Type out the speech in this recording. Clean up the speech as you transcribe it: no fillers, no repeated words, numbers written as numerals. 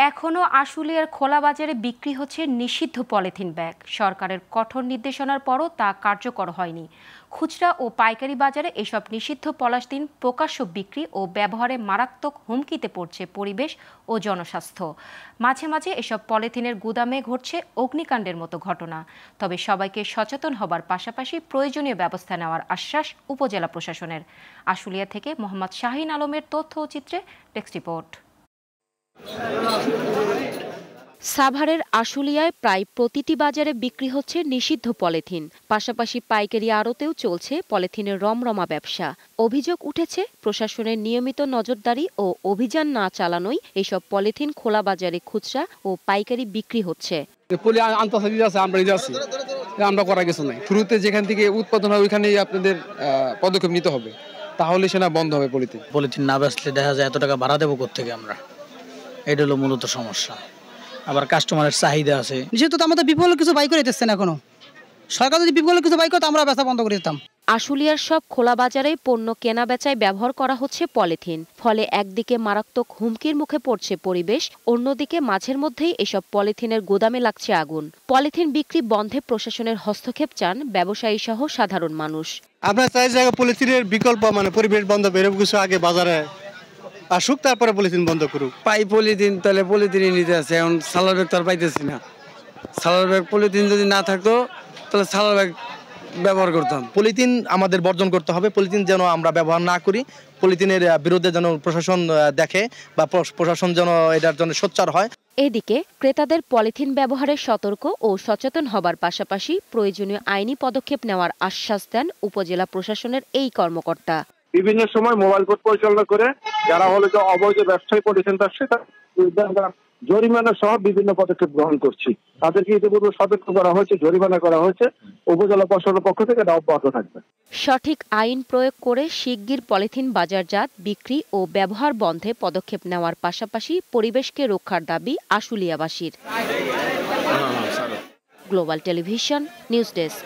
এখনও আশুলিয়ার খোলা বাজারে বিক্রি হচ্ছে নিষিদ্ধ পলিথিন ব্যাগ। সরকারের কঠোর নির্দেশনার পরও তা কার্যকর হয়নি। খুচরা ও পাইকারি বাজারে এসব নিষিদ্ধ পলিথিন প্রকাশ্য বিক্রি ও ব্যবহারে মারাত্মক হুমকিতে পড়ছে পরিবেশ ও জনস্বাস্থ্য। মাঝে মাঝে এসব পলিথিনের গুদামে ঘটছে অগ্নিকাণ্ডের মতো ঘটনা। তবে সবাইকে সচেতন হবার পাশাপাশি প্রয়োজনীয় ব্যবস্থা নেওয়ার আশ্বাস উপজেলা প্রশাসনের। আশুলিয়া থেকে মোহাম্মদ শাহিন আলমের তথ্য ও চিত্রে ডেস্ক রিপোর্ট। সাভারের আশুলিয়ায় প্রায় প্রতিটি বাজারে বিক্রি হচ্ছে নিষিদ্ধ পলিথিন। পাশাপাশি পাইকারি আড়তেও চলছে পলিথিনের রমরমা ব্যবসা। অভিযোগ উঠেছে প্রশাসনের নিয়মিত নজরদারি ও অভিযান না চালানোই এসব পলিথিন খোলা বাজারে খুচরা ও পাইকারি বিক্রি হচ্ছে। আমরা করা কিছু নাই, শুরুতে যেখান থেকে উৎপাদন হয় ওইখানেই আপনাদের পদক্ষেপ নিতে হবে, তাহলে সেটা বন্ধ হবে। পলিথিন না বেচলে দেখা যায় এত টাকা ভাড়া দেবো কোত্থেকে আমরা, এটা হলো মূলত সমস্যা। আবার কাস্টমারের চাহিদা আছে। যেহেতু আমাদের বিপুল কিছু বাই করে দিচ্ছে না, এখনো সরকার যদি বিপুল কিছু বাই করতো আমরা বেচা বন্ধ করে দিতাম। আশুলিয়ার সব খোলা বাজারে পণ্য কেনা বেচায় ব্যবহার করা হচ্ছে পলিথিন। ফলে একদিকে মারাত্মক হুমকির মুখে পড়ছে পরিবেশ, অন্যদিকে মাঝের মধ্যেই এসব পলিথিনের গোদামে লাগছে আগুন। পলিথিন বিক্রি বন্ধে প্রশাসনের হস্তক্ষেপ চান ব্যবসায়ী সহ সাধারণ মানুষ। আমরা চাই যে পলিথিনের বিকল্প পরিবেশ বন্ধ এরকম কিছু আগে বাজারে আসুক, তারপরে পলিথিন বন্ধ করুক। পাই পলিথিন, তাহলে পলিথিন নিতে আছে। এখন সালার ব্যাগ তো আর পাইতেছি না। সালার ব্যাগ পলিথিন যদি না থাকতো তাহলে সালার ব্যাগ ব্যবহার করতাম। পলিথিন আমাদের বর্জন করতে হবে। পলিথিন যেন আমরা ব্যবহার না করি, পলিথিনের বিরুদ্ধে যেন প্রশাসন দেখে বা প্রশাসন যেন এটার জন্য সোচ্চার হয়। এদিকে ক্রেতাদের পলিথিন ব্যবহারে সতর্ক ও সচেতন হবার পাশাপাশি প্রয়োজনীয় আইনি পদক্ষেপ নেওয়ার আশ্বাস দেন উপজেলা প্রশাসনের এই কর্মকর্তা। বিভিন্ন সময় মোবাইল কোর্ট পরিচালনা করে যারা হলো যে অবৈধ ব্যবসায়ী পলিথিন ব্যবসায়ী জরিমানা সহ বিভিন্ন পদক্ষেপ গ্রহণ করছি। তাদেরকে ইতিপূর্বে সতর্ক করা হয়েছে, জরিমানা করা হয়েছে। উপজেলা প্রশাসনের পক্ষ থেকে এটা অব্যাহত থাকবে। সঠিক আইন প্রয়োগ করে শিগগির পলিথিন বাজারজাত, বিক্রি ও ব্যবহার বন্ধে পদক্ষেপ নেওয়ার পাশাপাশি পরিবেশকে রক্ষার দাবি আশুলিয়াবাসীর। Global television news desk.